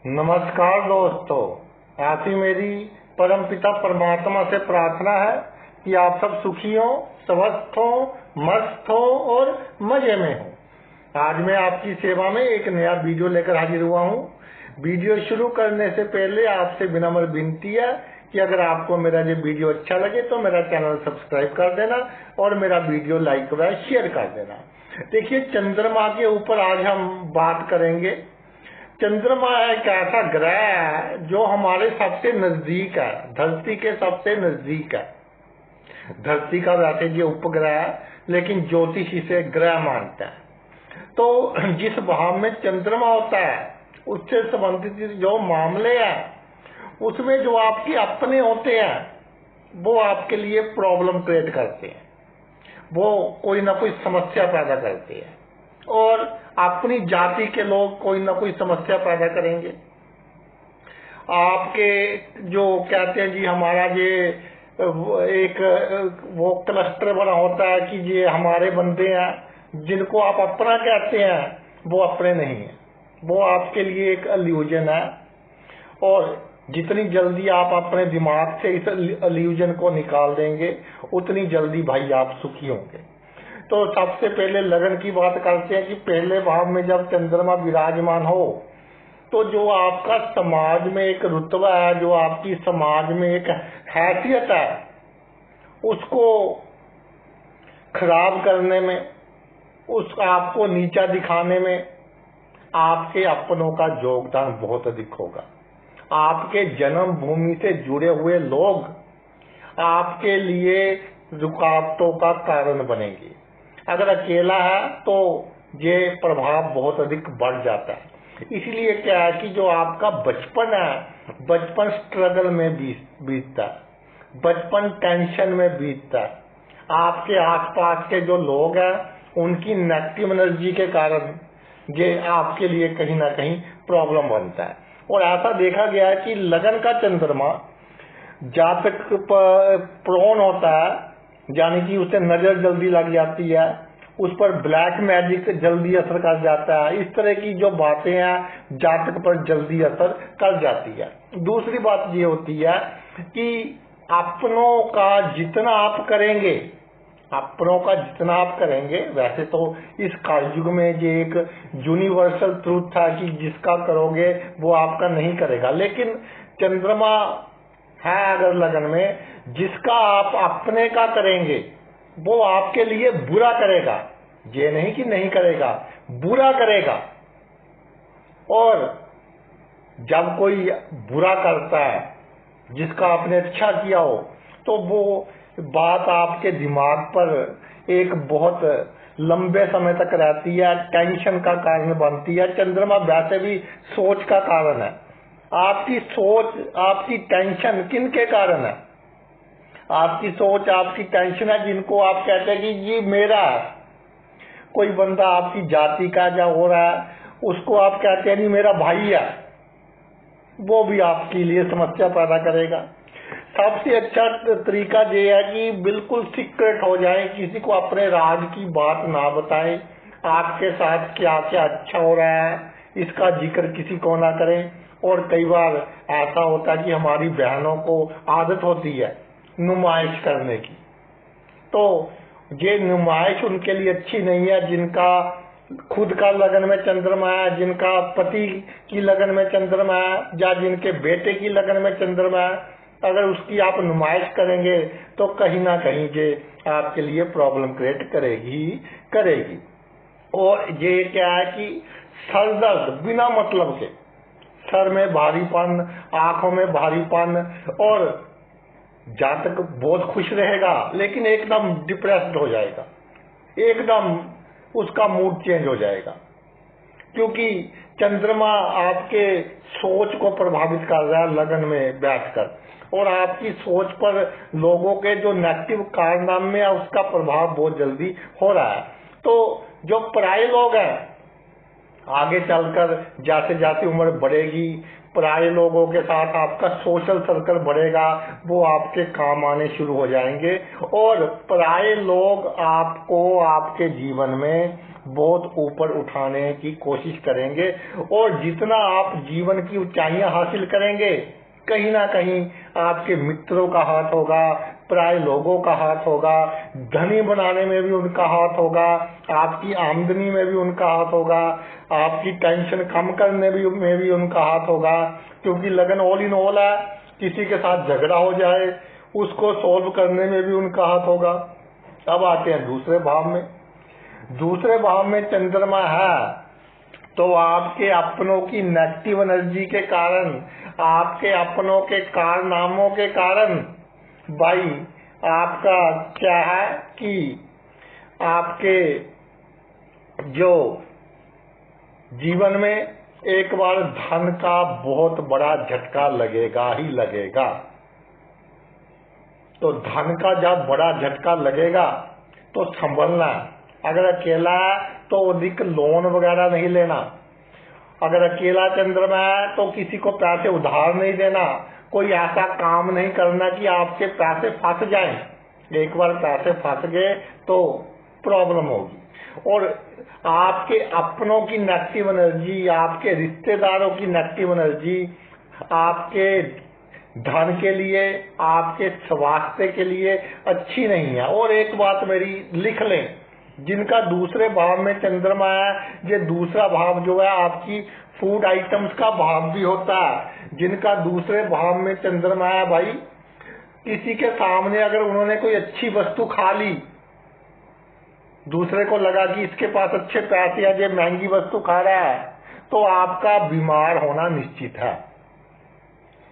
नमस्कार दोस्तों, ऐसी मेरी परमपिता परमात्मा से प्रार्थना है कि आप सब सुखी हो, स्वस्थ हो, मस्त हो और मजे में हो। आज मैं आपकी सेवा में एक नया वीडियो लेकर हाजिर हुआ हूँ। वीडियो शुरू करने से पहले आपसे विनम्र विनती है कि अगर आपको मेरा ये वीडियो अच्छा लगे तो मेरा चैनल सब्सक्राइब कर देना और मेरा वीडियो लाइक व शेयर कर देना। देखिए, चंद्रमा के ऊपर आज हम बात करेंगे। चंद्रमा एक ऐसा ग्रह है जो हमारे सबसे नजदीक है, धरती के सबसे नजदीक है। धरती का वैसे ये उपग्रह है, लेकिन ज्योतिष इसे ग्रह मानता है। तो जिस भाव में चंद्रमा होता है उससे संबंधित जो मामले हैं उसमें जो आपके अपने होते हैं वो आपके लिए प्रॉब्लम क्रिएट करते हैं, वो कोई ना कोई समस्या पैदा करते हैं और अपनी जाति के लोग कोई ना कोई समस्या पैदा करेंगे। आपके जो कहते हैं जी, हमारा ये एक वो क्लस्टर बना होता है कि ये हमारे बंदे हैं, जिनको आप अपना कहते हैं वो अपने नहीं है, वो आपके लिए एक इल्यूजन है। और जितनी जल्दी आप अपने दिमाग से इस इल्यूजन को निकाल देंगे उतनी जल्दी भाई आप सुखी होंगे। तो सबसे पहले लगन की बात करते हैं कि पहले भाव में जब चंद्रमा विराजमान हो तो जो आपका समाज में एक रुतबा है, जो आपकी समाज में एक हैसियत है, उसको खराब करने में, उस आपको नीचा दिखाने में आपके अपनों का योगदान बहुत अधिक होगा। आपके जन्मभूमि से जुड़े हुए लोग आपके लिए रुकावटों का कारण बनेंगे। अगर अकेला है तो ये प्रभाव बहुत अधिक बढ़ जाता है। इसलिए क्या है कि जो आपका बचपन है, बचपन स्ट्रगल में बीतता है, बचपन टेंशन में बीतता है। आपके आसपास के जो लोग हैं उनकी नेगेटिव एनर्जी के कारण ये आपके लिए कहीं ना कहीं प्रॉब्लम बनता है। और ऐसा देखा गया है कि लगन का चंद्रमा जातक प्रोन होता है, यानी कि उसे नजर जल्दी लग जाती है, उस पर ब्लैक मैजिक जल्दी असर कर जाता है। इस तरह की जो बातें हैं जातक पर जल्दी असर कर जाती है। दूसरी बात ये होती है कि अपनों का जितना आप करेंगे, अपनों का जितना आप करेंगे, वैसे तो इस कलयुग में ये एक यूनिवर्सल ट्रूथ था कि जिसका करोगे वो आपका नहीं करेगा, लेकिन चंद्रमा है अगर लगन में, जिसका आप अपने का करेंगे वो आपके लिए बुरा करेगा। ये नहीं कि नहीं करेगा, बुरा करेगा। और जब कोई बुरा करता है जिसका आपने अच्छा किया हो तो वो बात आपके दिमाग पर एक बहुत लंबे समय तक रहती है, टेंशन का कारण बनती है। चंद्रमा वैसे भी सोच का कारण है। आपकी सोच, आपकी टेंशन किन के कारण है? आपकी सोच, आपकी टेंशन है जिनको आप कहते हैं कि ये मेरा है। कोई बंदा आपकी जाति का जा हो रहा है, उसको आप कहते हैं नहीं मेरा भाई है, वो भी आपके लिए समस्या पैदा करेगा। सबसे अच्छा तरीका ये है कि बिल्कुल सीक्रेट हो जाए, किसी को अपने राज की बात ना बताएं। आपके साथ क्या क्या अच्छा हो रहा है इसका जिक्र किसी को ना करें। और कई बार ऐसा होता है कि हमारी बहनों को आदत होती है नुमाइश करने की, तो ये नुमाइश उनके लिए अच्छी नहीं है। जिनका खुद का लगन में चंद्रमा है, जिनका पति की लगन में चंद्रमा है, या जिनके बेटे की लगन में चंद्रमा है, अगर उसकी आप नुमाइश करेंगे तो कहीं ना कहीं ये आपके लिए प्रॉब्लम क्रिएट करेगी। और ये क्या है कि सर दर्द बिना मतलब के, सर में भारीपन, आंखों में भारीपन, और जातक बहुत खुश रहेगा लेकिन एकदम डिप्रेस्ड हो जाएगा, एकदम उसका मूड चेंज हो जाएगा, क्योंकि चंद्रमा आपके सोच को प्रभावित कर रहा है लगन में बैठकर। और आपकी सोच पर लोगों के जो नेगेटिव कारनामे है उसका प्रभाव बहुत जल्दी हो रहा है। तो जो पराये लोग हैं, आगे चलकर जैसे जैसे उम्र बढ़ेगी, पराये लोगों के साथ आपका सोशल सर्कल बढ़ेगा, वो आपके काम आने शुरू हो जाएंगे। और पराये लोग आपको आपके जीवन में बहुत ऊपर उठाने की कोशिश करेंगे। और जितना आप जीवन की ऊंचाइयां हासिल करेंगे, कहीं ना कहीं आपके मित्रों का हाथ होगा, पराये लोगों का हाथ होगा, धनी बनाने में भी उनका हाथ होगा, आपकी आमदनी में भी उनका हाथ होगा, आपकी टेंशन कम करने में भी उनका हाथ होगा। क्योंकि लगन ऑल इन ऑल है, किसी के साथ झगड़ा हो जाए उसको सॉल्व करने में भी उनका हाथ होगा। अब आते हैं दूसरे भाव में। दूसरे भाव में चंद्रमा है तो आपके अपनों की नेगेटिव एनर्जी के कारण, आपके अपनों के कारनामों के कारण भाई आपका क्या है कि आपके जो जीवन में एक बार धन का बहुत बड़ा झटका लगेगा ही लगेगा। तो धन का जब बड़ा झटका लगेगा तो संभलना। अगर अकेला है तो अधिक लोन वगैरह नहीं लेना। अगर अकेला चंद्रमा है तो किसी को पैसे उधार नहीं देना। कोई ऐसा काम नहीं करना कि आपके पैसे फंस जाएं। एक बार पैसे फंस गए तो प्रॉब्लम होगी। और आपके अपनों की नेगेटिव एनर्जी, आपके रिश्तेदारों की नेगेटिव एनर्जी आपके धन के लिए, आपके स्वास्थ्य के लिए अच्छी नहीं है। और एक बात मेरी लिख लें, जिनका दूसरे भाव में चंद्रमा है, ये दूसरा भाव जो है आपकी फूड आइटम्स का भाव भी होता है। जिनका दूसरे भाव में चंद्रमा है भाई, किसी के सामने अगर उन्होंने कोई अच्छी वस्तु खा ली, दूसरे को लगा कि इसके पास अच्छे पैसे है, ये महंगी वस्तु खा रहा है, तो आपका बीमार होना निश्चित है।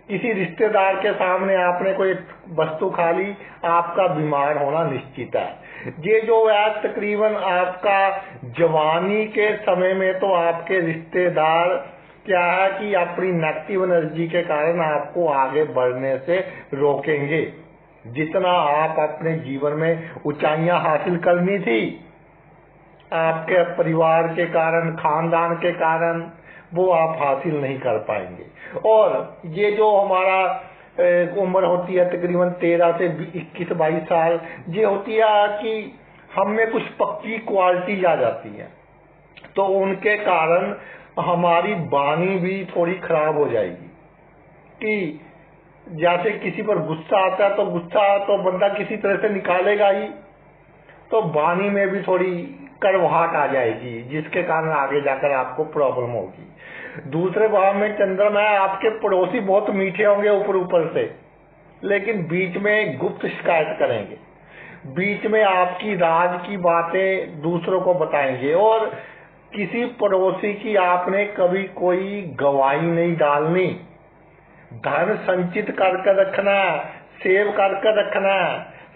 किसी रिश्तेदार के सामने आपने कोई वस्तु खा ली, आपका बीमार होना निश्चित है। ये जो है तकरीबन आपका जवानी के समय में तो आपके रिश्तेदार क्या है कि अपनी नेगेटिव एनर्जी के कारण आपको आगे बढ़ने से रोकेंगे। जितना आप अपने जीवन में ऊंचाइयां हासिल करनी थी, आपके परिवार के कारण, खानदान के कारण, वो आप हासिल नहीं कर पाएंगे। और ये जो हमारा उम्र होती है तकरीबन 13 से 21-22 साल, ये होती है कि हम में कुछ पक्की क्वालिटी आ जाती है, तो उनके कारण हमारी वाणी भी थोड़ी खराब हो जाएगी। कि जैसे किसी पर गुस्सा आता है तो गुस्सा तो बंदा किसी तरह से निकालेगा ही, तो वाणी में भी थोड़ी कड़वाहट आ जाएगी, जिसके कारण आगे जाकर आपको प्रॉब्लम होगी। दूसरे भाव में चंद्रमा है, आपके पड़ोसी बहुत मीठे होंगे ऊपर ऊपर से, लेकिन बीच में गुप्त शिकायत करेंगे, बीच में आपकी राज की बातें दूसरों को बताएंगे। और किसी पड़ोसी की आपने कभी कोई गवाही नहीं डालनी। धन संचित करके रखना, सेव करके रखना।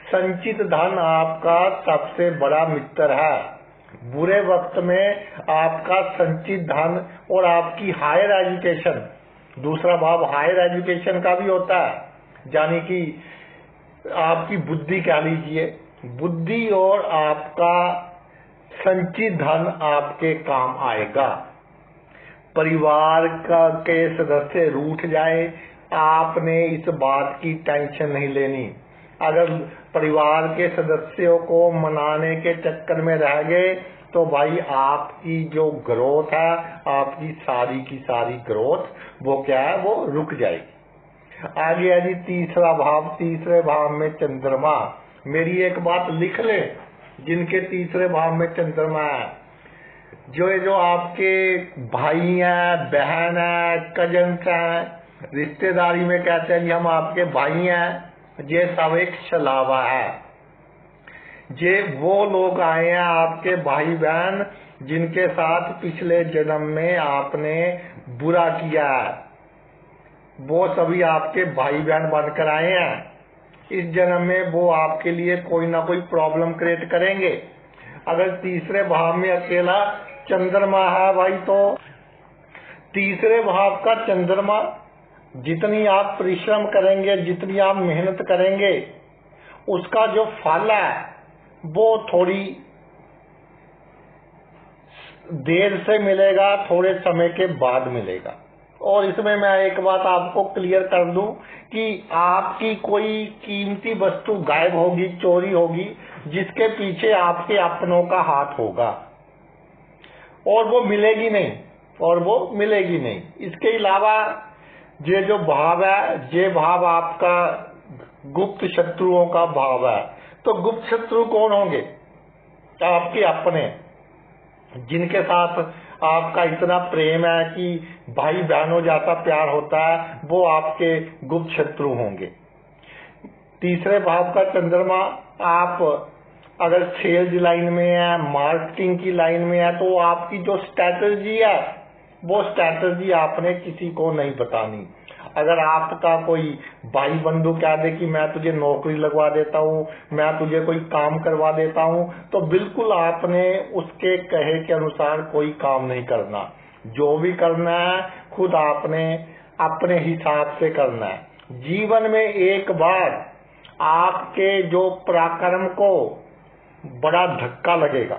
संचित धन आपका सबसे बड़ा मित्र है। बुरे वक्त में आपका संचित धन और आपकी हायर एजुकेशन, दूसरा भाव हायर एजुकेशन का भी होता है, यानी कि आपकी बुद्धि कह लीजिए, बुद्धि और आपका संचित धन आपके काम आएगा। परिवार का के सदस्य रूठ जाए, आपने इस बात की टेंशन नहीं लेनी। अगर परिवार के सदस्यों को मनाने के चक्कर में रह गए तो भाई आपकी जो ग्रोथ है, आपकी सारी की सारी ग्रोथ वो क्या है, वो रुक जाएगी। आगे है जी तीसरा भाव। तीसरे भाव में चंद्रमा, मेरी एक बात लिख ले, जिनके तीसरे भाव में चंद्रमा है, जो आपके भाई हैं, बहन है, कजन्स हैं, रिश्तेदारी में कहते हैं जी हम आपके भाई हैं, ये सब एक छलावा है। ये वो लोग आए हैं आपके भाई बहन जिनके साथ पिछले जन्म में आपने बुरा किया है, वो सभी आपके भाई बहन बनकर आए हैं। इस जन्म में वो आपके लिए कोई ना कोई प्रॉब्लम क्रिएट करेंगे। अगर तीसरे भाव में अकेला चंद्रमा है भाई, तो तीसरे भाव का चंद्रमा, जितनी आप परिश्रम करेंगे, जितनी आप मेहनत करेंगे, उसका जो फल है वो थोड़ी देर से मिलेगा, थोड़े समय के बाद मिलेगा। और इसमें मैं एक बात आपको क्लियर कर दूं कि आपकी कोई कीमती वस्तु गायब होगी, चोरी होगी, जिसके पीछे आपके अपनों का हाथ होगा। और वो मिलेगी नहीं, और वो मिलेगी नहीं। इसके अलावा ये जो भाव है, ये भाव आपका गुप्त शत्रुओं का भाव है। तो गुप्त शत्रु कौन होंगे? आपके अपने, जिनके साथ आपका इतना प्रेम है कि भाई बहनों जैसा प्यार होता है, वो आपके गुप्त शत्रु होंगे। तीसरे भाव का चंद्रमा, आप अगर सेल्स लाइन में है, मार्केटिंग की लाइन में है, तो आपकी जो स्ट्रैटेजी है, वो स्ट्रैटेजी आपने किसी को नहीं बतानी। अगर आपका कोई भाई बंधु कह दे कि मैं तुझे नौकरी लगवा देता हूँ, मैं तुझे कोई काम करवा देता हूँ, तो बिल्कुल आपने उसके कहे के अनुसार कोई काम नहीं करना। जो भी करना है खुद आपने अपने हिसाब से करना है। जीवन में एक बार आपके जो पराक्रम को बड़ा धक्का लगेगा,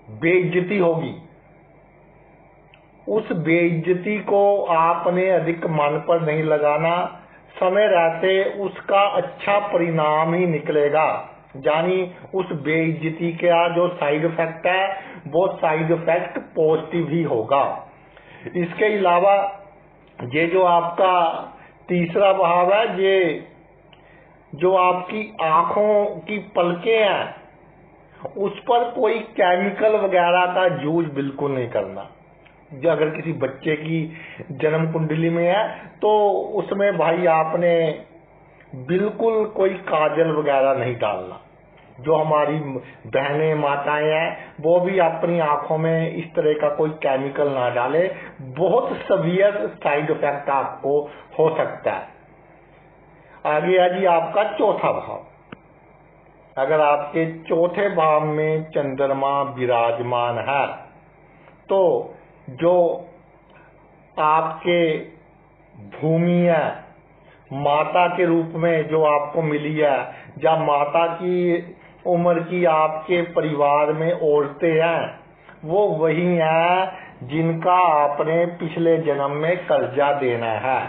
बेइज्जती होगी। उस बेइज्जती को आपने अधिक मन पर नहीं लगाना, समय रहते उसका अच्छा परिणाम ही निकलेगा। यानी उस बेइज्जती का जो साइड इफेक्ट है, वो साइड इफेक्ट पॉजिटिव ही होगा। इसके अलावा ये जो आपका तीसरा भाव है, ये जो आपकी आंखों की पलकें हैं, उस पर कोई केमिकल वगैरह का यूज बिल्कुल नहीं करना। जो अगर किसी बच्चे की जन्म कुंडली में है, तो उसमें भाई आपने बिल्कुल कोई काजल वगैरह नहीं डालना। जो हमारी बहनें माताएं हैं, वो भी अपनी आंखों में इस तरह का कोई केमिकल ना डाले, बहुत सीवियर साइड इफेक्ट आपको हो सकता है। आगे है जी आपका चौथा भाव। अगर आपके चौथे भाव में चंद्रमा विराजमान है, तो जो आपके भूमि है, माता के रूप में जो आपको मिली है, या माता की उम्र की आपके परिवार में औरतें हैं, वो वही हैं जिनका आपने पिछले जन्म में कर्जा देना है।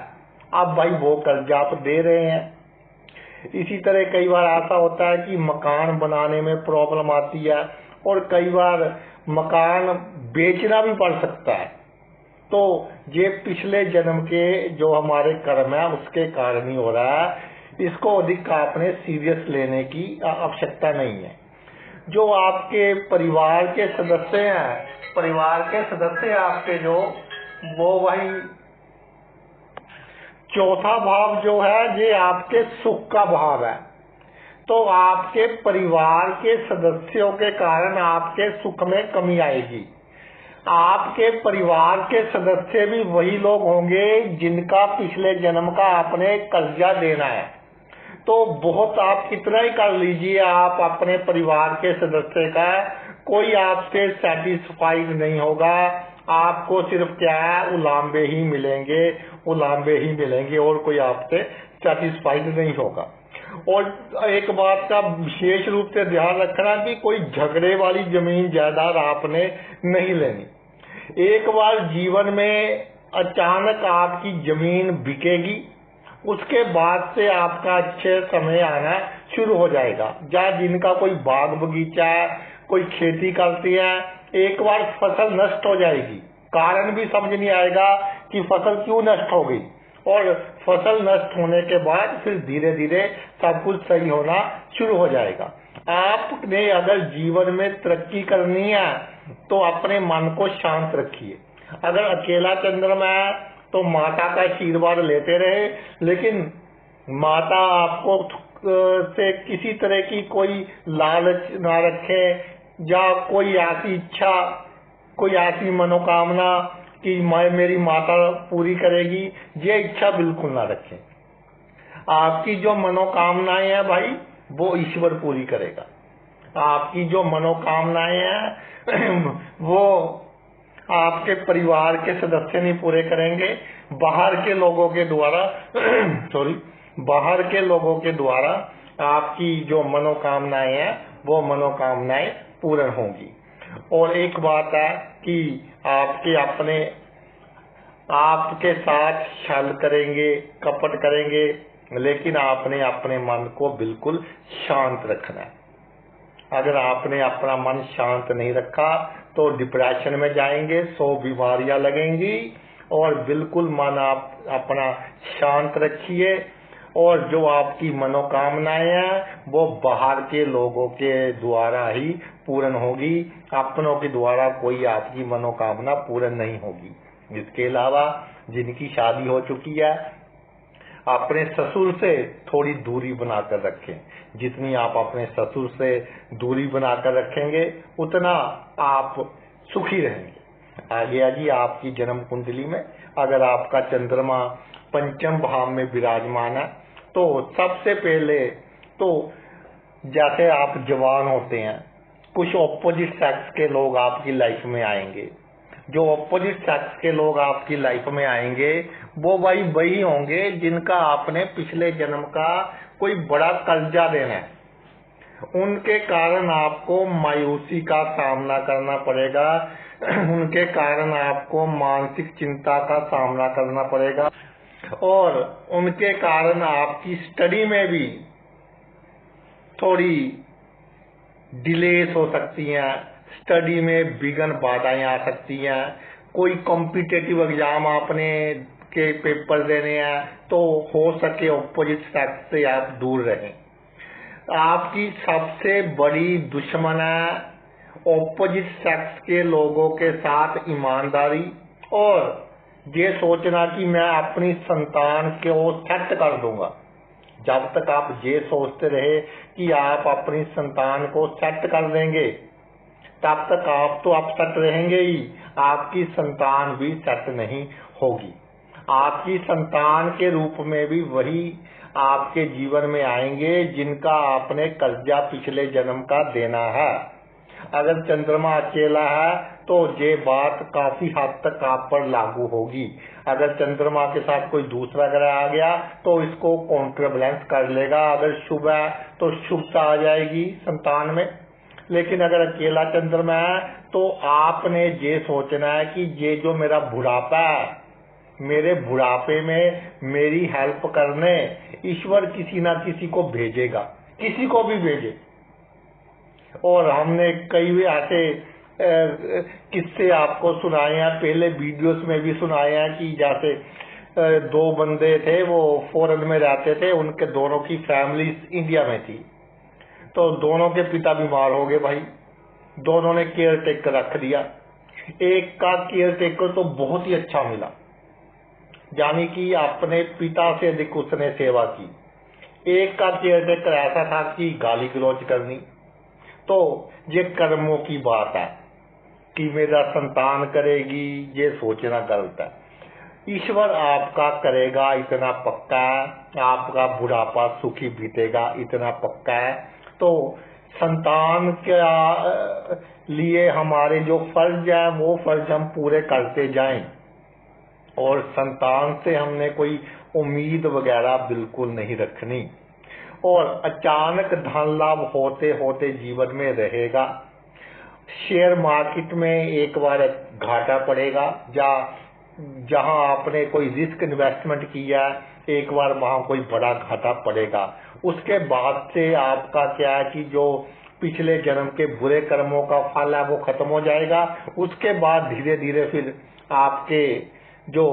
अब भाई वो कर्जा आप दे रहे हैं। इसी तरह कई बार ऐसा होता है कि मकान बनाने में प्रॉब्लम आती है, और कई बार मकान बेचना भी पड़ सकता है। तो ये पिछले जन्म के जो हमारे कर्म है, उसके कारण ही हो रहा है। इसको अधिक आपने सीरियस लेने की आवश्यकता नहीं है। जो आपके परिवार के सदस्य हैं, परिवार के सदस्य आपके जो, वो वही चौथा भाव जो है, ये आपके सुख का भाव है। तो आपके परिवार के सदस्यों के कारण आपके सुख में कमी आएगी। आपके परिवार के सदस्य भी वही लोग होंगे जिनका पिछले जन्म का आपने कर्जा देना है। तो बहुत आप कितना ही कर लीजिए, आप अपने परिवार के सदस्य का कोई आपसे सेटिस्फाइड नहीं होगा। आपको सिर्फ क्या है, उलाम्बे ही मिलेंगे, उलाम्बे ही मिलेंगे, और कोई आपसे सेटिस्फाइड नहीं होगा। और एक बात का विशेष रूप से ध्यान रखना कि कोई झगड़े वाली जमीन जायदाद आपने नहीं लेनी। एक बार जीवन में अचानक आपकी जमीन बिकेगी, उसके बाद से आपका अच्छे समय आना शुरू हो जाएगा। या जिनका कोई बाग बगीचा है, कोई खेती करती है, एक बार फसल नष्ट हो जाएगी, कारण भी समझ नहीं आएगा कि फसल क्यों नष्ट हो गई, और फसल नष्ट होने के बाद फिर धीरे धीरे सब कुछ सही होना शुरू हो जाएगा। आपने अगर जीवन में तरक्की करनी है, तो अपने मन को शांत रखिए। अगर अकेला चंद्रमा है, तो माता का आशीर्वाद लेते रहे, लेकिन माता आपको से किसी तरह की कोई लालच ना रखे, या कोई ऐसी इच्छा, कोई ऐसी मनोकामना कि मेरी माता पूरी करेगी, ये इच्छा बिल्कुल ना रखें। आपकी जो मनोकामनाएं हैं भाई, वो ईश्वर पूरी करेगा। आपकी जो मनोकामनाएं हैं वो आपके परिवार के सदस्य नहीं पूरे करेंगे, बाहर के लोगों के द्वारा बाहर के लोगों के द्वारा आपकी जो मनोकामनाएं हैं, वो मनोकामनाएं पूर्ण होंगी। और एक बात है कि आपके साथ छल करेंगे, कपट करेंगे, लेकिन आपने अपने मन को बिल्कुल शांत रखना है। अगर आपने अपना मन शांत नहीं रखा तो डिप्रेशन में जाएंगे, 100 बीमारियां लगेंगी। और बिल्कुल मन आप अपना शांत रखिए, और जो आपकी मनोकामनाएं हैं वो बाहर के लोगों के द्वारा ही पूर्ण होगी, अपनों के द्वारा कोई आपकी मनोकामना पूर्ण नहीं होगी। इसके अलावा जिनकी शादी हो चुकी है, अपने ससुर से थोड़ी दूरी बनाकर रखें। जितनी आप अपने ससुर से दूरी बनाकर रखेंगे उतना आप सुखी रहेंगे। आगे आगे आपकी जन्म कुंडली में अगर आपका चंद्रमा पंचम भाव में विराजमान है तो सबसे पहले तो जैसे आप जवान होते हैं, कुछ ऑपोजिट सेक्स के लोग आपकी लाइफ में आएंगे। जो ऑपोजिट सेक्स के लोग आपकी लाइफ में आएंगे वो भाई वही होंगे जिनका आपने पिछले जन्म का कोई बड़ा कर्जा देना है। उनके कारण आपको मायूसी का सामना करना पड़ेगा, उनके कारण आपको मानसिक चिंता का सामना करना पड़ेगा, और उनके कारण आपकी स्टडी में भी थोड़ी डिलेस हो सकती हैं, स्टडी में विघ्न बाधाएं आ सकती हैं। कोई कॉम्पिटिटिव एग्जाम आपने के पेपर देने हैं तो हो सके ऑपोजिट सेक्स से आप दूर रहें। आपकी सबसे बड़ी दुश्मन है ऑपोजिट सेक्स के लोगों के साथ ईमानदारी, और ये सोचना कि मैं अपनी संतान को सेट कर दूंगा। जब तक आप ये सोचते रहे कि आप अपनी संतान को सेट कर देंगे तब तक आप तो अपसेट रहेंगे ही, आपकी संतान भी सेट नहीं होगी। आपकी संतान के रूप में भी वही आपके जीवन में आएंगे जिनका आपने कर्जा पिछले जन्म का देना है। अगर चंद्रमा अकेला है तो ये बात काफी हद तक आप पर लागू होगी। अगर चंद्रमा के साथ कोई दूसरा ग्रह आ गया तो इसको काउंटर बैलेंस कर लेगा। अगर शुभ है तो शुभता आ जाएगी संतान में, लेकिन अगर अकेला चंद्रमा है तो आपने ये सोचना है कि ये जो मेरा बुढ़ापा है, मेरे बुढ़ापे में मेरी हेल्प करने ईश्वर किसी ना किसी को भेजेगा, किसी को भी भेजे। और हमने कई ऐसे किस्से आपको सुनाए हैं, पहले वीडियोस में भी सुनाए हैं कि जैसे 2 बंदे थे, वो फॉरेन में रहते थे, उनके दोनों की फैमिली इंडिया में थी। तो दोनों के पिता बीमार हो गए भाई, दोनों ने केयर टेकर रख दिया। एक का केयर टेकर तो बहुत ही अच्छा मिला, यानी कि अपने पिता से अधिक उसने सेवा की। एक का केयर टेकर ऐसा था कि गाली गलौज करनी। तो ये कर्मों की बात है कि मेरा संतान करेगी, ये सोचना गलत है। ईश्वर आपका करेगा इतना पक्का है, आपका बुढ़ापा सुखी बीतेगा इतना पक्का है। तो संतान के लिए हमारे जो फर्ज है वो फर्ज हम पूरे करते जाएं, और संतान से हमने कोई उम्मीद वगैरह बिल्कुल नहीं रखनी। और अचानक धन लाभ होते होते जीवन में रहेगा। शेयर मार्केट में एक बार घाटा पड़ेगा, जहां आपने कोई रिस्क इन्वेस्टमेंट किया एक बार वहां कोई बड़ा घाटा पड़ेगा। उसके बाद से आपका क्या है कि जो पिछले जन्म के बुरे कर्मों का फल है वो खत्म हो जाएगा। उसके बाद धीरे धीरे फिर आपके जो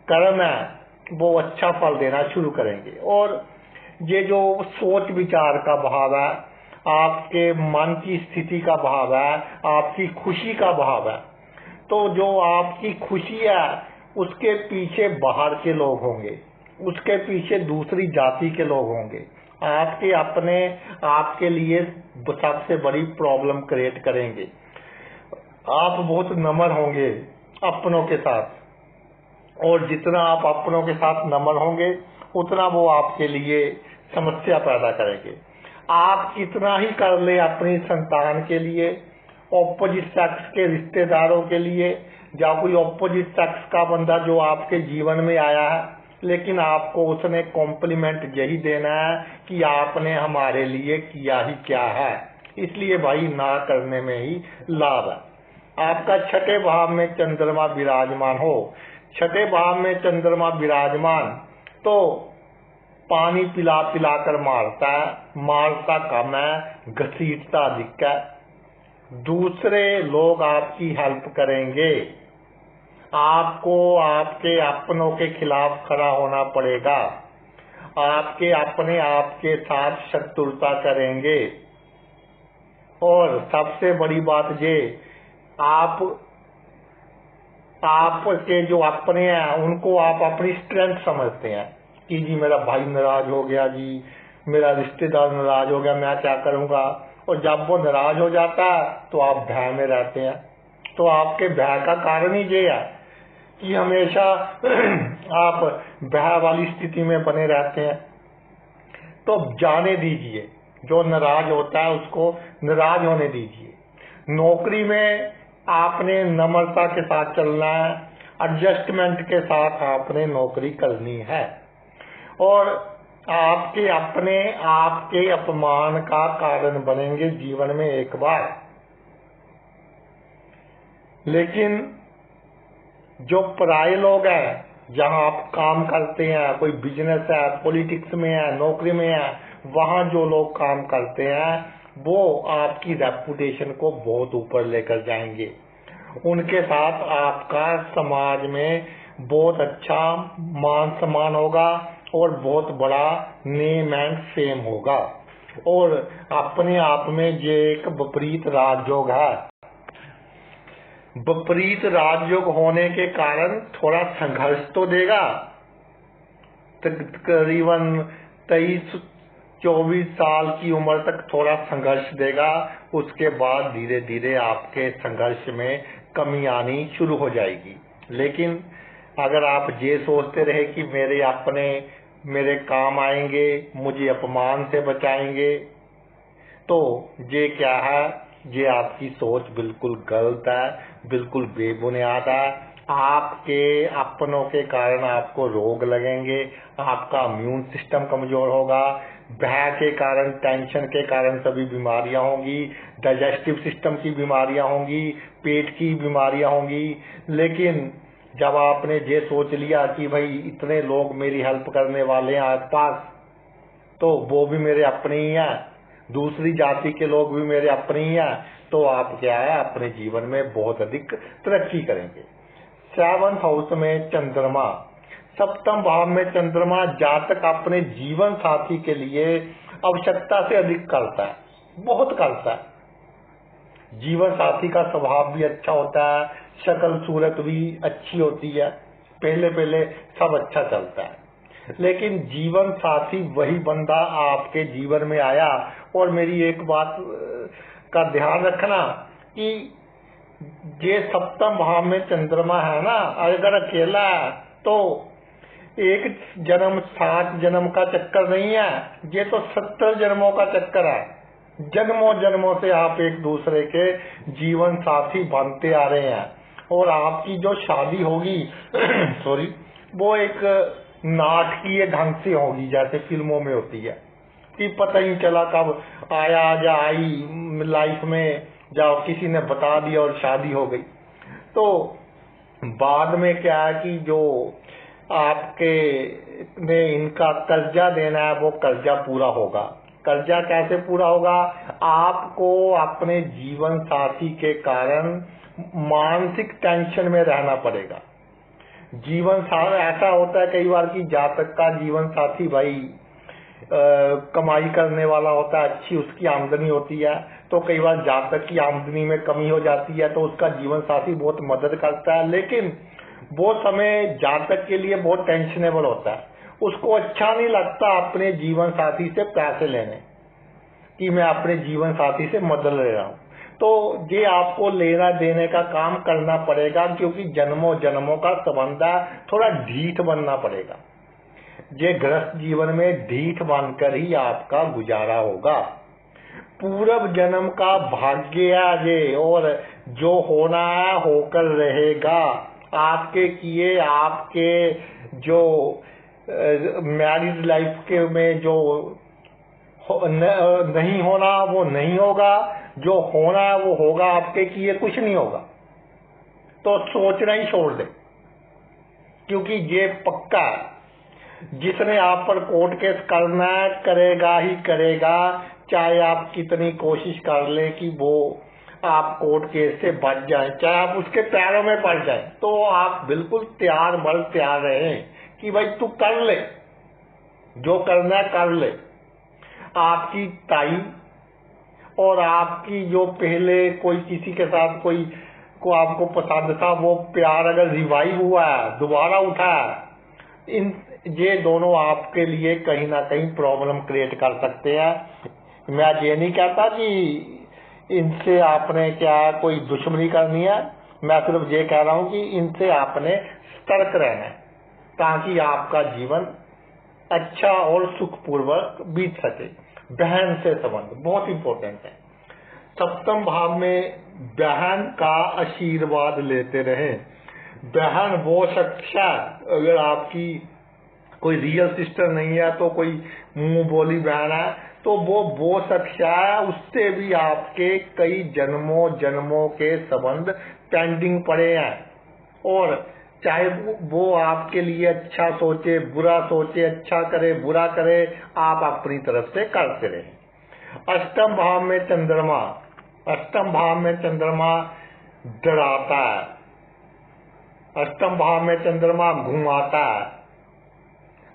कर्म है वो अच्छा फल देना शुरू करेंगे। और ये जो सोच विचार का भाव है, आपके मन की स्थिति का भाव है, आपकी खुशी का भाव है, तो जो आपकी खुशी है उसके पीछे बाहर के लोग होंगे, उसके पीछे दूसरी जाति के लोग होंगे, आपके अपने आपके लिए सबसे बड़ी प्रॉब्लम क्रिएट करेंगे। आप बहुत नम्र होंगे अपनों के साथ, और जितना आप अपनों के साथ नम्र होंगे उतना वो आपके लिए समस्या पैदा करेंगे। आप कितना ही कर ले अपनी संतान के लिए, ऑपोजिट सेक्स के रिश्तेदारों के लिए, या कोई ऑपोजिट सेक्स का बंदा जो आपके जीवन में आया है, लेकिन आपको उसने कॉम्प्लीमेंट यही देना है कि आपने हमारे लिए किया ही क्या है। इसलिए भाई ना करने में ही लाभ है। आपका 6ठे भाव में चंद्रमा विराजमान हो, 6ठे भाव में चंद्रमा विराजमान, तो पानी पिला पिला कर मारता है, मारता कम है, घसीटता अधिक है। दूसरे लोग आपकी हेल्प करेंगे, आपको आपके अपनों के खिलाफ खड़ा होना पड़ेगा। आपके अपने आपके साथ शत्रुता करेंगे। और सबसे बड़ी बात ये, आपके जो अपने हैं उनको आप अपनी स्ट्रेंथ समझते हैं कि जी मेरा भाई नाराज हो गया, जी मेरा रिश्तेदार नाराज हो गया, मैं क्या करूंगा। और जब वो नाराज हो जाता है तो आप भय में रहते हैं। तो आपके भय का कारण ही ये है कि हमेशा आप भय वाली स्थिति में बने रहते हैं। तो जाने दीजिए, जो नाराज होता है उसको नाराज होने दीजिए। नौकरी में आपने नम्रता के साथ चलना है, एडजस्टमेंट के साथ आपने नौकरी करनी है। और आपके अपने आपके अपमान का कारण बनेंगे जीवन में एक बार। लेकिन जो पराये लोग हैं, जहां आप काम करते हैं, कोई बिजनेस है, पॉलिटिक्स में है, नौकरी में है, वहां जो लोग काम करते हैं वो आपकी रेपुटेशन को बहुत ऊपर लेकर जाएंगे। उनके साथ आपका समाज में बहुत अच्छा मान सम्मान होगा और बहुत बड़ा नेम एंड फेम होगा। और अपने आप में ये एक विपरीत राजयोग है। विपरीत राजयोग होने के कारण थोड़ा संघर्ष तो देगा, तकरीबन 23-24 साल की उम्र तक थोड़ा संघर्ष देगा। उसके बाद धीरे धीरे आपके संघर्ष में कमी आनी शुरू हो जाएगी। लेकिन अगर आप ये सोचते रहे कि मेरे अपने मेरे काम आएंगे, मुझे अपमान से बचाएंगे, तो ये क्या है, ये आपकी सोच बिल्कुल गलत है, बिल्कुल बेबुनियाद है। आपके अपनों के कारण आपको रोग लगेंगे, आपका इम्यून सिस्टम कमजोर होगा, भय के कारण, टेंशन के कारण सभी बीमारियां होंगी, डाइजेस्टिव सिस्टम की बीमारियां होंगी, पेट की बीमारियां होंगी। लेकिन जब आपने ये सोच लिया कि भाई इतने लोग मेरी हेल्प करने वाले हैं आसपास, तो वो भी मेरे अपने ही हैं, दूसरी जाति के लोग भी मेरे अपने ही हैं, तो आप क्या है, अपने जीवन में बहुत अधिक तरक्की करेंगे। 7th हाउस में चंद्रमा, 7th भाव में चंद्रमा जातक अपने जीवन साथी के लिए आवश्यकता से अधिक करता है, बहुत करता है। जीवन साथी का स्वभाव भी अच्छा होता है, शक्ल सूरत भी अच्छी होती है, पहले पहले सब अच्छा चलता है। लेकिन जीवन साथी वही बंदा आपके जीवन में आया। और मेरी एक बात का ध्यान रखना कि ये 7th भाव में चंद्रमा है ना, अगर अकेला है तो एक जन्म 7 जन्म का चक्कर नहीं है, ये तो 70 जन्मों का चक्कर है। जन्मों जन्मों से आप एक दूसरे के जीवन साथी बनते आ रहे हैं। और आपकी जो शादी होगी सॉरी, वो एक नाटकीय ढंग से होगी, जैसे फिल्मों में होती है कि पता ही चला कब आया या आई लाइफ में, जब किसी ने बता दिया और शादी हो गई। तो बाद में क्या है कि जो आपके ने इनका कर्जा देना है वो कर्जा पूरा होगा। कर्जा कैसे पूरा होगा? आपको अपने जीवन साथी के कारण मानसिक टेंशन में रहना पड़ेगा। जीवन साथी ऐसा होता है कई बार कि जातक का जीवन साथी भाई कमाई करने वाला होता है, अच्छी उसकी आमदनी होती है, तो कई बार जातक की आमदनी में कमी हो जाती है, तो उसका जीवन साथी बहुत मदद करता है। लेकिन वो समय जातक के लिए बहुत टेंशनेबल होता है, उसको अच्छा नहीं लगता अपने जीवन साथी से पैसे लेने कि मैं अपने जीवन साथी से मदद ले रहा हूँ। तो ये आपको लेना देने का काम करना पड़ेगा, क्योंकि जन्मों जन्मों का संबंध है, थोड़ा ढीठ बनना पड़ेगा। ये गृहस्थ जीवन में ढीठ बनकर ही आपका गुजारा होगा। पूर्व जन्म का भाग्य है ये, और जो होना है होकर रहेगा। आपके किए, आपके जो मैरिज लाइफ के में जो नहीं होना वो नहीं होगा, जो होना है वो होगा, आपके किए कुछ नहीं होगा। तो सोचना ही छोड़ दे, क्योंकि ये पक्का है। जिसने आप पर कोर्ट केस करना है करेगा ही करेगा, चाहे आप कितनी कोशिश कर ले कि वो आप कोर्ट केस से बच जाएं, चाहे आप उसके पैरों में पड़ जाएं, तो आप बिल्कुल तैयार रहें कि भाई तू कर ले, जो करना है कर ले। आपकी ताई और आपकी जो पहले कोई किसी के साथ कोई को आपको पसंद था, वो प्यार अगर रिवाइव हुआ है, दोबारा उठा है, ये दोनों आपके लिए कहीं ना कहीं प्रॉब्लम क्रिएट कर सकते हैं। मैं ये नहीं कहता कि इनसे आपने क्या कोई दुश्मनी करनी है, मैं सिर्फ ये कह रहा हूं कि इनसे आपने सतर्क रहना है ताकि आपका जीवन अच्छा और सुखपूर्वक बीत सके। बहन से संबंध बहुत इंपॉर्टेंट है। सप्तम भाव में बहन का आशीर्वाद लेते रहें। बहन वो शख्स है, अगर आपकी कोई रियल सिस्टर नहीं है तो कोई मुंह बोली बहन है, तो वो शख्स है, उससे भी आपके कई जन्मों के संबंध पेंडिंग पड़े हैं, और चाहे वो आपके लिए अच्छा सोचे बुरा सोचे, अच्छा करे बुरा करे, आप अपनी तरफ से करते रहे। अष्टम भाव में चंद्रमा, अष्टम भाव में चंद्रमा डराता है, अष्टम भाव में चंद्रमा घुमाता है,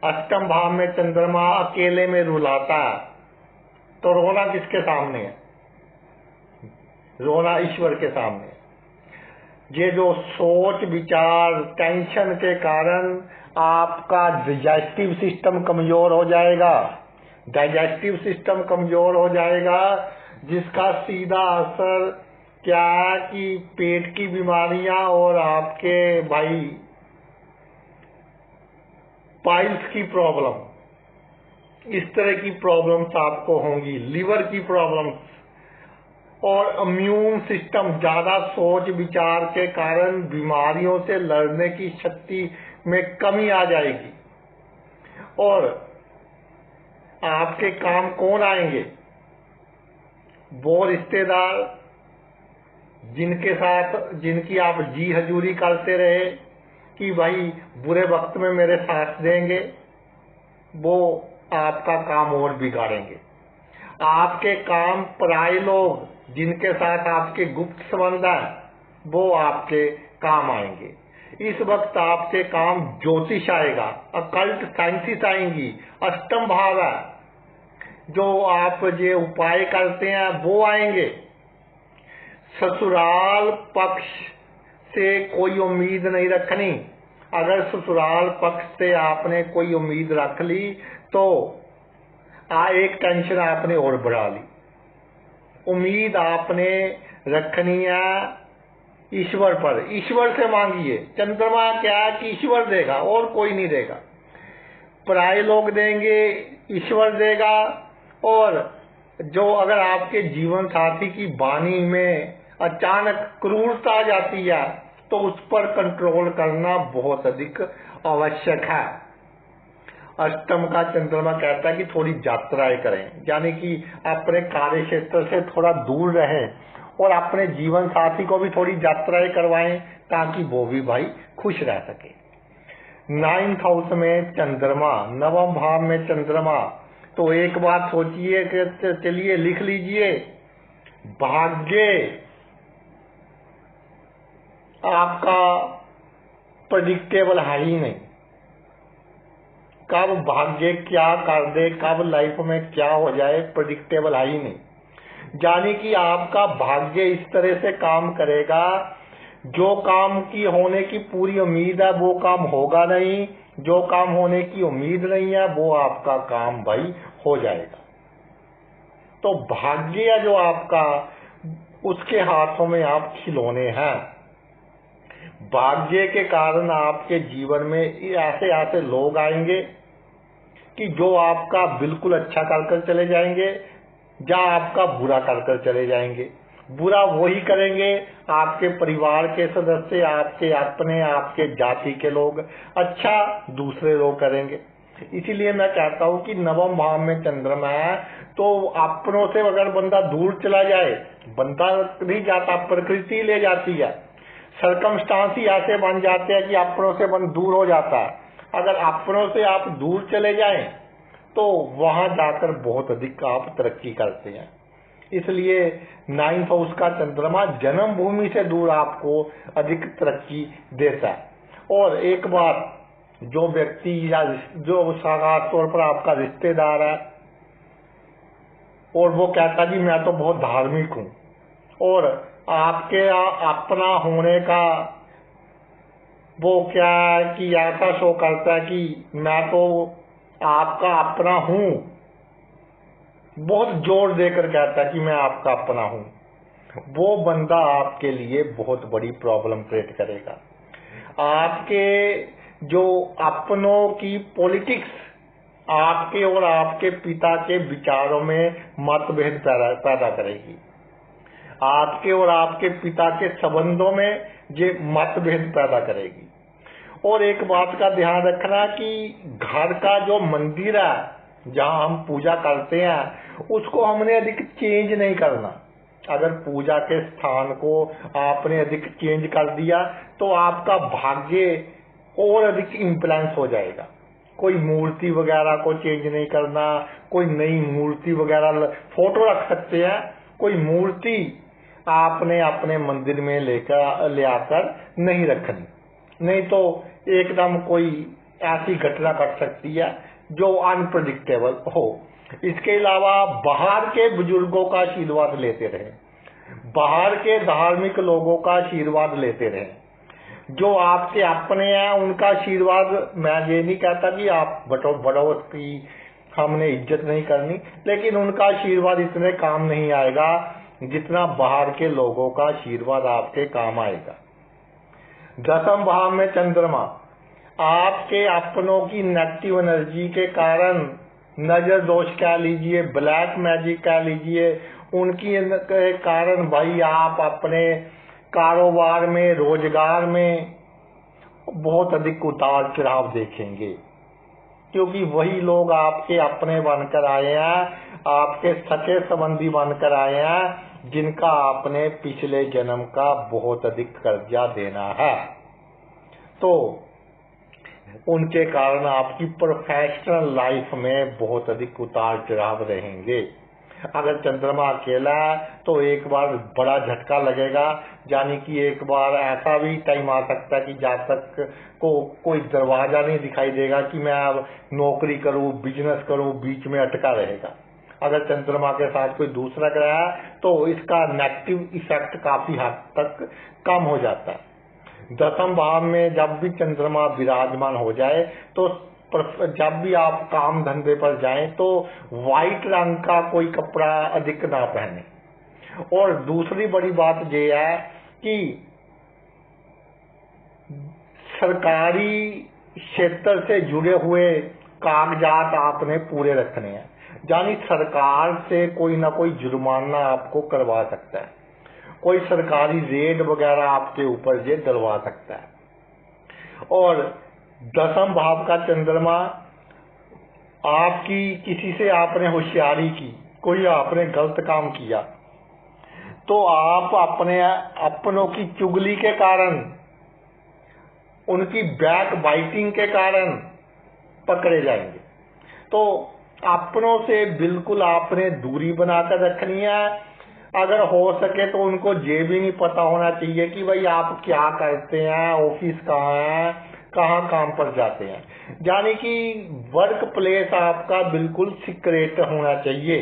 अष्टम भाव में चंद्रमा अकेले में रुलाता है। तो रोना किसके सामने है? रोना ईश्वर के सामने। ये जो सोच विचार टेंशन के कारण आपका डाइजेस्टिव सिस्टम कमजोर हो जाएगा, डाइजेस्टिव सिस्टम कमजोर हो जाएगा, जिसका सीधा असर क्या है कि पेट की बीमारियां और आपके भाई पाइल्स की प्रॉब्लम, इस तरह की प्रॉब्लम्स आपको होंगी, लिवर की प्रॉब्लम्स, और इम्यून सिस्टम ज्यादा सोच विचार के कारण बीमारियों से लड़ने की शक्ति में कमी आ जाएगी। और आपके काम कौन आएंगे? वो रिश्तेदार जिनकी आप जी हजूरी करते रहे कि भाई बुरे वक्त में मेरे साथ देंगे, वो आपका काम और बिगाड़ेंगे। आपके काम पराये लोग जिनके साथ आपके गुप्त संबंध है, वो आपके काम आएंगे। इस वक्त आपके काम ज्योतिष आएगा, अकल्ट साइंसिस आएंगी, अष्टम भाव है, जो आप ये उपाय करते हैं वो आएंगे। ससुराल पक्ष से कोई उम्मीद नहीं रखनी। अगर ससुराल पक्ष से आपने कोई उम्मीद रख ली तो एक टेंशन आपने और बढ़ा ली। उम्मीद आपने रखनी है ईश्वर पर, ईश्वर से मांगिए। चंद्रमा क्या है कि ईश्वर देगा और कोई नहीं देगा, पराये लोग देंगे, ईश्वर देगा। और जो अगर आपके जीवन साथी की वाणी में अचानक क्रूरता आ जाती है तो उस पर कंट्रोल करना बहुत अधिक आवश्यक है। अष्टम का चंद्रमा कहता है कि थोड़ी यात्राएं करें, यानी कि अपने कार्य क्षेत्र से थोड़ा दूर रहें और अपने जीवन साथी को भी थोड़ी यात्राएं करवाएं ताकि वो भी भाई खुश रह सके। 9th हाउस में चंद्रमा, नवम भाव में चंद्रमा, तो एक बात सोचिए कि चलिए लिख लीजिए, भाग्य आपका प्रेडिक्टेबल है ही नहीं। कब भाग्य क्या कर दे, कब लाइफ में क्या हो जाए, प्रेडिक्टेबल है ही नहीं। यानी कि आपका भाग्य इस तरह से काम करेगा, जो काम की होने की पूरी उम्मीद है वो काम होगा नहीं, जो काम होने की उम्मीद नहीं है वो आपका काम भाई हो जाएगा। तो भाग्य जो आपका, उसके हाथों में आप खिलौने हैं। भाग्य के कारण आपके जीवन में ऐसे ऐसे लोग आएंगे कि जो आपका बिल्कुल अच्छा कर चले जाएंगे या आपका बुरा कर चले जाएंगे। बुरा वही करेंगे आपके परिवार के सदस्य, आपके अपने, आपके जाति के लोग, अच्छा दूसरे लोग करेंगे। इसीलिए मैं कहता हूं कि नवम भाव में चंद्रमा है तो अपनों से अगर बंदा दूर चला जाए, बंदा नहीं जाता, प्रकृति ले जाती है, सरकमस्टांस ही ऐसे बन जाते हैं कि अपनों से बंद दूर हो जाता है। अगर अपनों से आप दूर चले जाएं तो वहां जाकर बहुत अधिक आप तरक्की करते हैं। इसलिए 9th हाउस का चंद्रमा जन्म भूमि से दूर आपको अधिक तरक्की देता है। और एक बार जो व्यक्ति या जो खास तौर पर आपका रिश्तेदार है और वो कहता जी मैं तो बहुत धार्मिक हूं, और आपके अपना होने का वो क्या है कि ऐसा शो करता है कि मैं तो आपका अपना हूं, बहुत जोर देकर कहता है कि मैं आपका अपना हूं, वो बंदा आपके लिए बहुत बड़ी प्रॉब्लम क्रिएट करेगा। आपके जो अपनों की पॉलिटिक्स आपके और आपके पिता के विचारों में मतभेद पैदा करेगी। आपके और आपके पिता के संबंधों में ये मतभेद पैदा करेगी। और एक बात का ध्यान रखना कि घर का जो मंदिर है जहां हम पूजा करते हैं उसको हमने अधिक चेंज नहीं करना। अगर पूजा के स्थान को आपने अधिक चेंज कर दिया तो आपका भाग्य और अधिक इम्प्लांस हो जाएगा। कोई मूर्ति वगैरह को चेंज नहीं करना, कोई नई मूर्ति वगैरह, फोटो रख सकते हैं, कोई मूर्ति आपने अपने मंदिर में ले आकर नहीं रखनी, नहीं तो एकदम कोई ऐसी घटना घट सकती है जो अनप्रेडिक्टेबल हो। इसके अलावा बाहर के बुजुर्गों का आशीर्वाद लेते रहे, बाहर के धार्मिक लोगों का आशीर्वाद लेते रहे। जो आपके अपने हैं उनका आशीर्वाद, मैं ये नहीं कहता कि आप बड़ों की हमने इज्जत नहीं करनी, लेकिन उनका आशीर्वाद इतने काम नहीं आएगा जितना बाहर के लोगों का आशीर्वाद आपके काम आएगा। 10वें भाव में चंद्रमा आपके अपनों की नेगेटिव एनर्जी के कारण, नजर दोष कह लीजिए, ब्लैक मैजिक कह लीजिए, उनकी के कारण भाई आप अपने कारोबार में, रोजगार में बहुत अधिक उतार चढ़ाव देखेंगे, क्योंकि वही लोग आपके अपने बनकर आए हैं, आपके सगे संबंधी बनकर आए हैं जिनका आपने पिछले जन्म का बहुत अधिक कर्जा देना है। तो उनके कारण आपकी प्रोफेशनल लाइफ में बहुत अधिक उतार चढ़ाव रहेंगे। अगर चंद्रमा अकेला है तो एक बार बड़ा झटका लगेगा, यानी कि एक बार ऐसा भी टाइम आ सकता है कि जब तक को कोई दरवाजा नहीं दिखाई देगा कि मैं अब नौकरी करूं, बिजनेस करूं, बीच में अटका रहेगा। अगर चंद्रमा के साथ कोई दूसरा ग्रह है तो इसका नेगेटिव इफेक्ट काफी हद तक कम हो जाता है। 10वें भाव में जब भी चंद्रमा विराजमान हो जाए तो जब भी आप काम धंधे पर जाएं तो व्हाइट रंग का कोई कपड़ा अधिक ना पहने। और दूसरी बड़ी बात यह है कि सरकारी क्षेत्र से जुड़े हुए कागजात आपने पूरे रखने हैं, यानी सरकार से कोई ना कोई जुर्माना आपको करवा सकता है, कोई सरकारी रेड वगैरह आपके ऊपर ये डलवा सकता है। और 10वें भाव का चंद्रमा आपकी किसी से आपने होशियारी की, कोई आपने गलत काम किया तो आप अपने अपनों की चुगली के कारण, उनकी बैक बाइटिंग के कारण पकड़े जाएंगे। तो अपनों से बिल्कुल आपने दूरी बनाकर रखनी है। अगर हो सके तो उनको ये भी नहीं पता होना चाहिए कि भाई आप क्या करते हैं, ऑफिस कहाँ है, कहाँ काम पर जाते हैं, यानी कि वर्क प्लेस आपका बिल्कुल सीक्रेट होना चाहिए।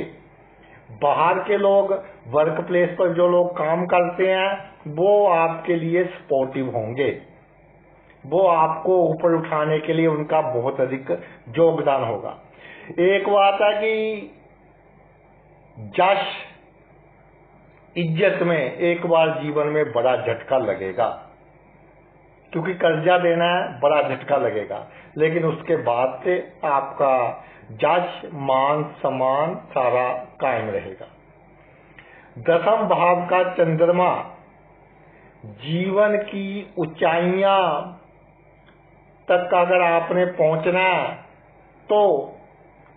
बाहर के लोग, वर्क प्लेस पर जो लोग काम करते हैं वो आपके लिए सपोर्टिव होंगे, वो आपको ऊपर उठाने के लिए उनका बहुत अधिक योगदान होगा। एक बात है कि जश इज्जत में एक बार जीवन में बड़ा झटका लगेगा, क्योंकि कर्जा देना है, बड़ा झटका लगेगा, लेकिन उसके बाद से आपका जश, मान सम्मान सारा कायम रहेगा। 10वें भाव का चंद्रमा जीवन की ऊंचाइयां तक अगर आपने पहुंचना है तो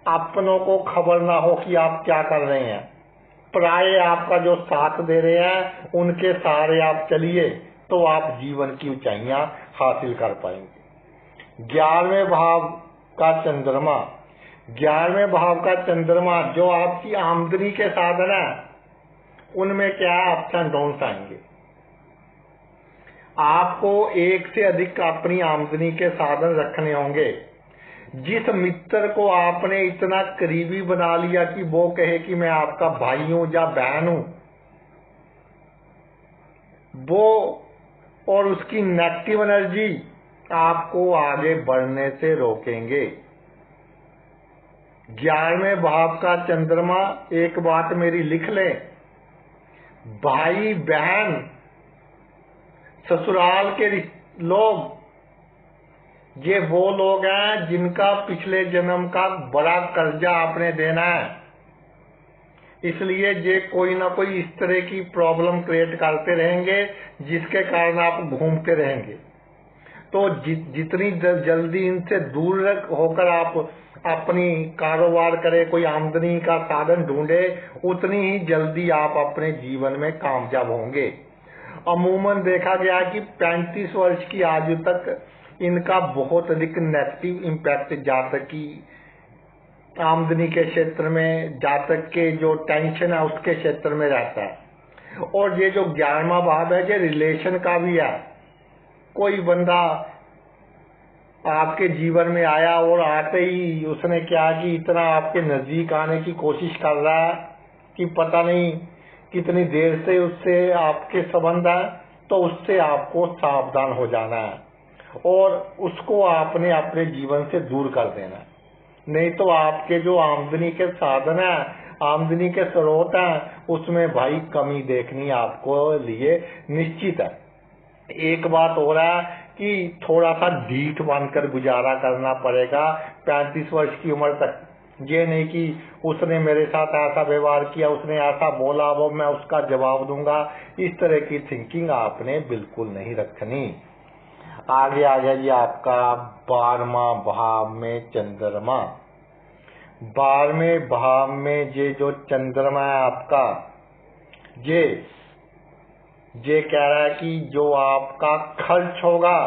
अपनों को खबर ना हो कि आप क्या कर रहे हैं, पराये आपका जो साथ दे रहे हैं उनके सहारे आप चलिए तो आप जीवन की ऊंचाइयां हासिल कर पाएंगे। 11वें भाव का चंद्रमा, 11वें भाव का चंद्रमा जो आपकी आमदनी के साधन है उनमें क्या अप्स एंड डाउन्स आएंगे। आपको एक से अधिक अपनी आमदनी के साधन रखने होंगे। जिस मित्र को आपने इतना करीबी बना लिया कि वो कहे कि मैं आपका भाई हूं या बहन हूं, वो और उसकी नेगेटिव एनर्जी आपको आगे बढ़ने से रोकेंगे। 11वें भाव का चंद्रमा, एक बात मेरी लिख लें, भाई बहन ससुराल के लोग, ये वो लोग हैं जिनका पिछले जन्म का बड़ा कर्जा आपने देना है, इसलिए ये कोई ना कोई इस तरह की प्रॉब्लम क्रिएट करते रहेंगे जिसके कारण आप घूमते रहेंगे। तो जितनी जल्दी इनसे दूर होकर आप अपनी कारोबार करें, कोई आमदनी का साधन ढूंढे, उतनी ही जल्दी आप अपने जीवन में कामयाब होंगे। अमूमन देखा गया कि 35 वर्ष की आयु तक इनका बहुत अधिक नेगेटिव इम्पैक्ट जातक की आमदनी के क्षेत्र में, जातक के जो टेंशन है उसके क्षेत्र में रहता है। और ये जो 11वां भाव है ये रिलेशन का भी है। कोई बंदा आपके जीवन में आया और आते ही उसने क्या कि इतना आपके नजदीक आने की कोशिश कर रहा है कि पता नहीं कितनी देर से उससे आपके संबंध है, तो उससे आपको सावधान हो जाना है और उसको आपने अपने जीवन से दूर कर देना है। नहीं तो आपके जो आमदनी के साधन है, आमदनी के स्रोत हैं, उसमें भाई कमी देखनी आपको लिए निश्चित है। एक बात हो रहा है कि थोड़ा सा ढीठ बांधकर गुजारा करना पड़ेगा 35 वर्ष की उम्र तक। ये नहीं कि उसने मेरे साथ ऐसा व्यवहार किया, उसने ऐसा बोला, वो मैं उसका जवाब दूंगा, इस तरह की थिंकिंग आपने बिल्कुल नहीं रखनी। आगे आ गया जी आपका 12वां भाव में चंद्रमा। 12वें भाव में ये जो चंद्रमा है आपका, ये कह रहा है कि जो आपका खर्च होगा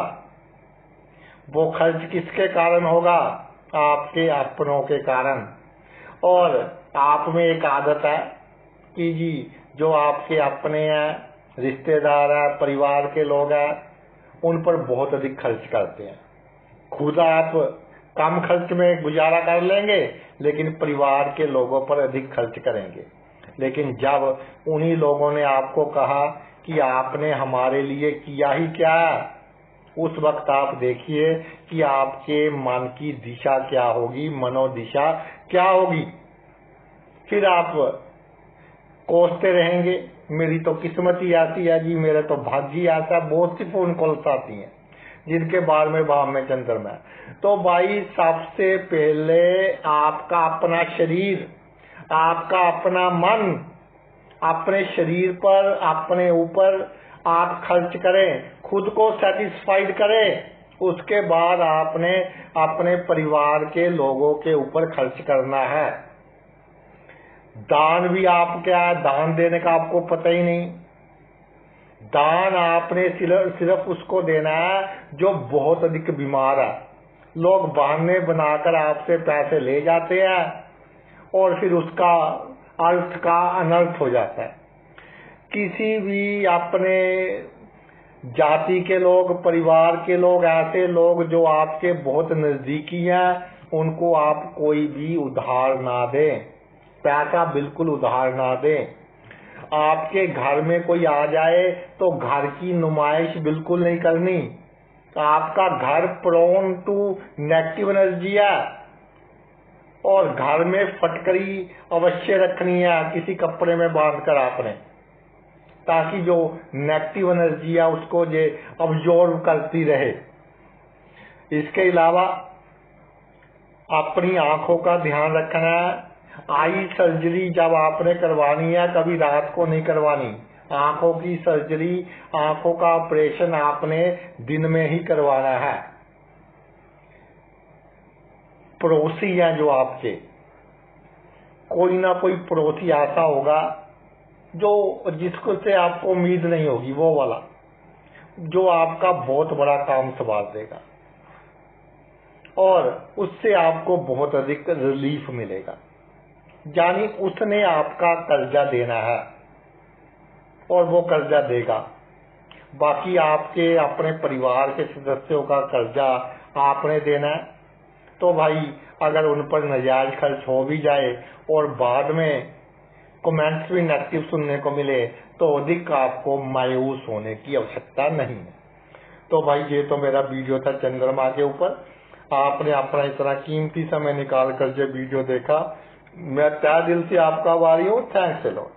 वो खर्च किसके कारण होगा? आपके अपनों के कारण। और आप में एक आदत है कि जी जो आपके अपने हैं, रिश्तेदार हैं, परिवार के लोग हैं, उन पर बहुत अधिक खर्च करते हैं। खुद आप कम खर्च में गुजारा कर लेंगे लेकिन परिवार के लोगों पर अधिक खर्च करेंगे। लेकिन जब उन्हीं लोगों ने आपको कहा कि आपने हमारे लिए किया ही क्या, उस वक्त आप देखिए कि आपके मन की दिशा क्या होगी, मनोदिशा क्या होगी। फिर आप कोसते रहेंगे, मेरी तो किस्मत ही ऐसी है जी, मेरा तो भाग्य ही ऐसा। बहुत सी फोन कॉल्स आती हैं जिनके 12वें भाव में चंद्रमा है। तो भाई सबसे पहले आपका अपना शरीर, आपका अपना मन, अपने शरीर पर, अपने ऊपर आप खर्च करें, खुद को सेटिस्फाइड करें। उसके बाद आपने अपने परिवार के लोगों के ऊपर खर्च करना है। दान भी आप क्या है, दान देने का आपको पता ही नहीं। दान आपने सिर्फ उसको देना है जो बहुत अधिक बीमार है। लोग बहाने बनाकर आपसे पैसे ले जाते हैं और फिर उसका अर्थ का अनर्थ हो जाता है। किसी भी अपने जाति के लोग, परिवार के लोग, ऐसे लोग जो आपके बहुत नजदीकी हैं, उनको आप कोई भी उधार ना दें, पैसा बिल्कुल उधार ना दें। आपके घर में कोई आ जाए तो घर की नुमाइश बिल्कुल नहीं करनी। आपका घर प्रोन टू नेगेटिव एनर्जी है और घर में फटकरी अवश्य रखनी है किसी कपड़े में बांधकर आपने, ताकि जो नेगेटिव एनर्जी है उसको ये अब्जॉर्ब करती रहे। इसके अलावा अपनी आंखों का ध्यान रखना है। आई सर्जरी जब आपने करवानी है कभी रात को नहीं करवानी। आंखों की सर्जरी, आंखों का ऑपरेशन आपने दिन में ही करवाना है। पड़ोसी हैं जो आपके, कोई ना कोई पड़ोसी ऐसा होगा जो जिसको से आपको उम्मीद नहीं होगी, वो वाला जो आपका बहुत बड़ा काम संभाल देगा। और उससे आपको बहुत अधिक रिलीफ मिलेगा। यानी उसने आपका कर्जा देना है और वो कर्जा देगा। बाकी आपके अपने परिवार के सदस्यों का कर्जा आपने देना है। तो भाई अगर उन पर नाजायज खर्च हो भी जाए और बाद में कमेंट्स भी नेगेटिव सुनने को मिले तो अधिक आपको मायूस होने की आवश्यकता नहीं है। तो भाई ये तो मेरा वीडियो था चंद्रमा के ऊपर। आपने अपना इतना कीमती समय निकाल कर जो वीडियो देखा, मैं तहे दिल से आपका आभारी हूँ। Thanks a lot.